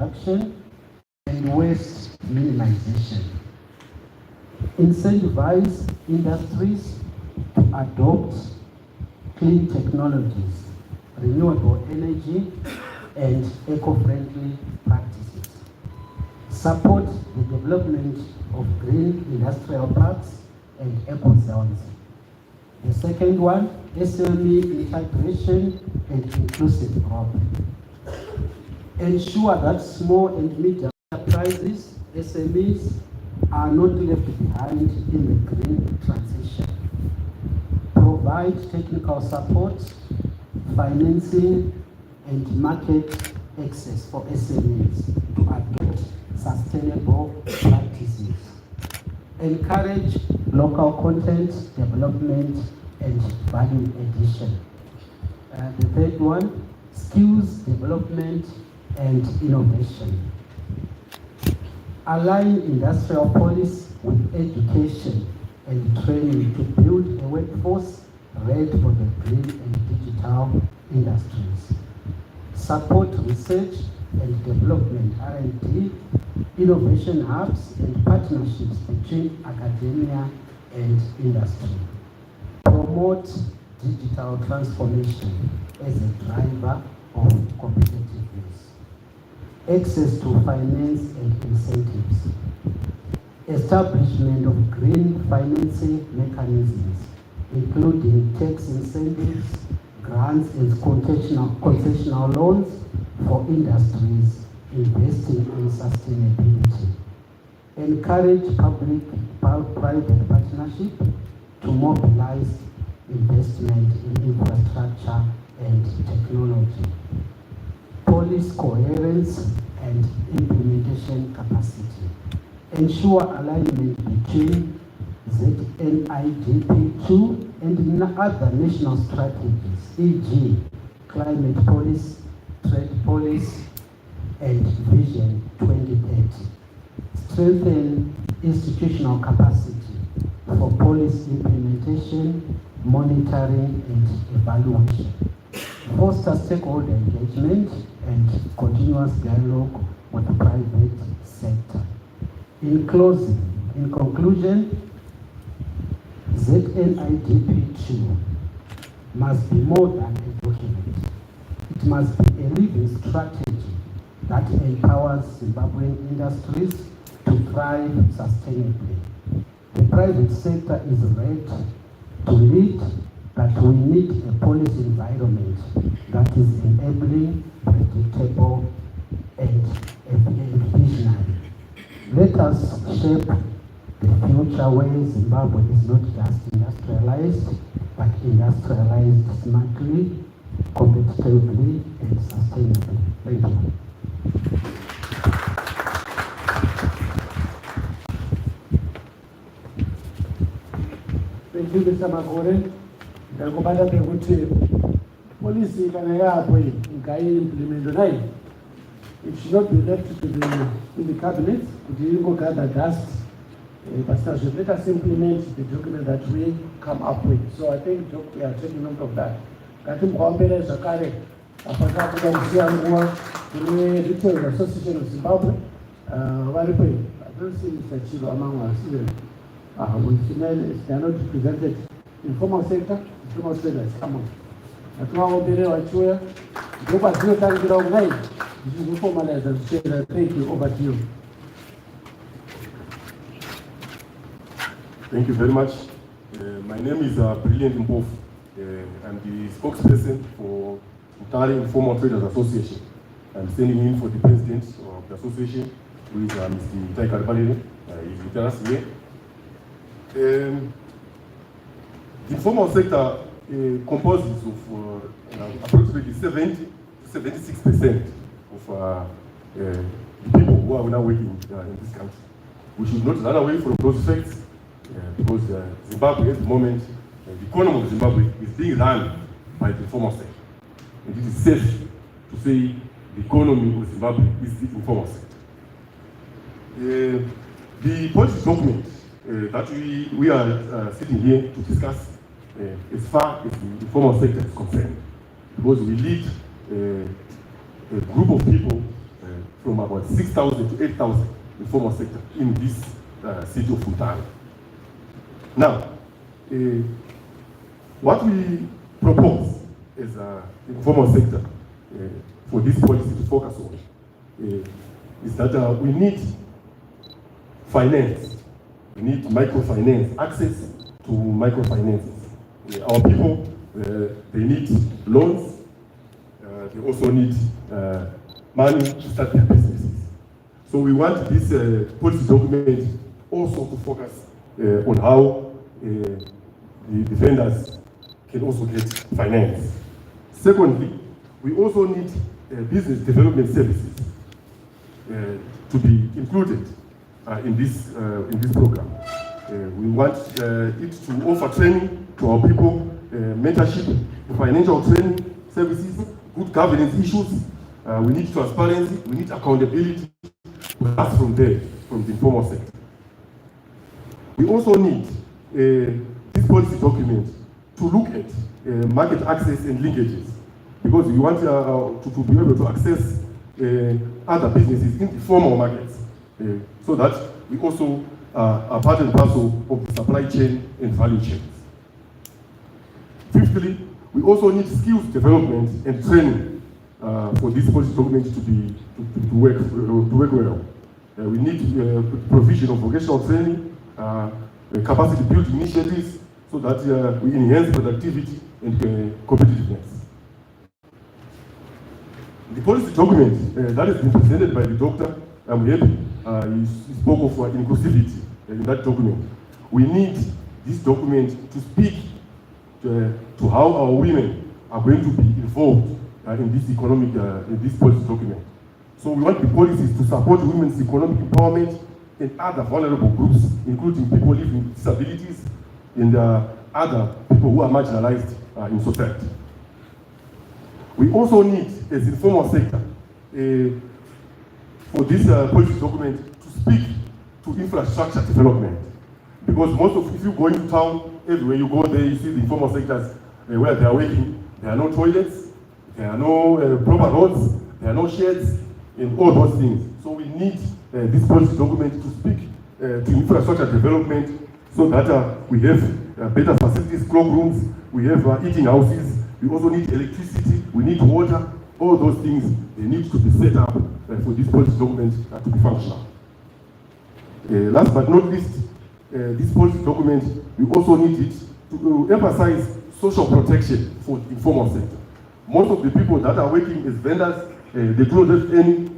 reduction and waste minimization. Incentivize industries to adopt clean technologies, renewable energy, and eco-friendly practices. Support the development of green industrial parks and eco-zones. The second one, SME integration and inclusive growth. Ensure that small and medium enterprises, SMEs, are not left behind in the green transition. Provide technical support, financing, and market access for SMEs to adopt sustainable practices. Encourage local content development and value addition. The third one, skills development and innovation. Align industrial policy with education and training to build a workforce ready for the green and digital industries. Support research and development, R&D, innovation hubs and partnerships between academia and industry. Promote digital transformation as a driver of competitiveness. Access to finance and incentives. Establishment of green financing mechanisms, including tax incentives, grants and concessional loans for industries investing in sustainability. Encourage public-private partnership to mobilize investment in infrastructure and technology. Policy coherence and implementation capacity. Ensure alignment between ZNIDP2 and other national strategies, e.g. climate policy, trade policy, and Vision 2030. Strengthen institutional capacity for policy implementation, monitoring, and evaluation. Foster stakeholder engagement and continuous dialogue with the private sector. In conclusion, ZNIDP2 must be more than a document. It must be a living strategy that empowers Zimbabwean industries to thrive sustainably. The private sector is ready to lead, but we need a policy environment that is enabling, predictable, and visionary. Let us shape the future where Zimbabwe is not just industrialized, but industrialized smartly, competitively, and sustainably. Thank you. Thank you, Mr. Makore. Ndakubata pekuti policy kana yapo implement it should not be left to the cabinet kuti ingogather dust, but let us implement the document that we come up with. So I think we are taking note of that. Ngatimbombere zvakare apakabuda kusiya nguva kune Retail Association of Zimbabwe varipo. I don't see Mr. Chilo among us. They are not represented. Informal sector, informal traders, come on. Thank you, over to you. Thank you very much. My name is Brilliant Mpofu. I'm the spokesperson for Mutare Informal Traders Association. I'm standing in for the president of the association, who is Mr. Mutare Karibalele. He's with us here. The informal sector composes of approximately 76% of the people who are now working in this country. We should not run away from those facts because Zimbabwe at the moment, the economy of Zimbabwe is being run by the informal sector. And it is safe to say the economy of Zimbabwe is the informal sector. The policy document that we are sitting here to discuss as far as the informal sector is concerned, because we lead a group of people from about 6,000 to 8,000 informal sector in this city of Mutare. Now, what we propose as an informal sector for this policy to focus on is that we need finance, we need microfinance, access to microfinances. Our people, they need loans, they also need money to start their businesses. So we want this policy document also to focus on how the vendors can also get finance. Secondly, we also need business development services to be included in this program. We want it to offer training to our people, mentorship, financial training services, good governance issues. We need transparency, we need accountability. We start from there, from the informal sector. We also need this policy document to look at market access and linkages, because we want to be able to access other businesses in the formal markets, so that we also are part and parcel of the supply chain and value chains. Fifthly, we also need skills development and training for this policy document to work well. We need provision of vocational training, capacity building initiatives, so that we enhance productivity and competitiveness. The policy document that has been presented by the doctor, I'm happy, he spoke of inclusivity in that document. We need this document to speak to how our women are going to be involved in this economic, in this policy document. So we want the policies to support women's economic empowerment and other vulnerable groups, including people living with disabilities and other people who are marginalized in society. We also need, as informal sector, for this policy document to speak to infrastructure development. Because if you go into town, everywhere you go there, you see the informal sectors where they are working. There are no toilets, there are no proper roads, there are no sheds, and all those things. So we need this policy document to speak to infrastructure development, so that we have better facilities, cloakrooms, we have eating houses, we also need electricity, we need water. All those things, they need to be set up for this policy document to be functional. Last but not least, this policy document, we also need it to emphasize social protection for the informal sector. Most of the people that are working as vendors, they do not have any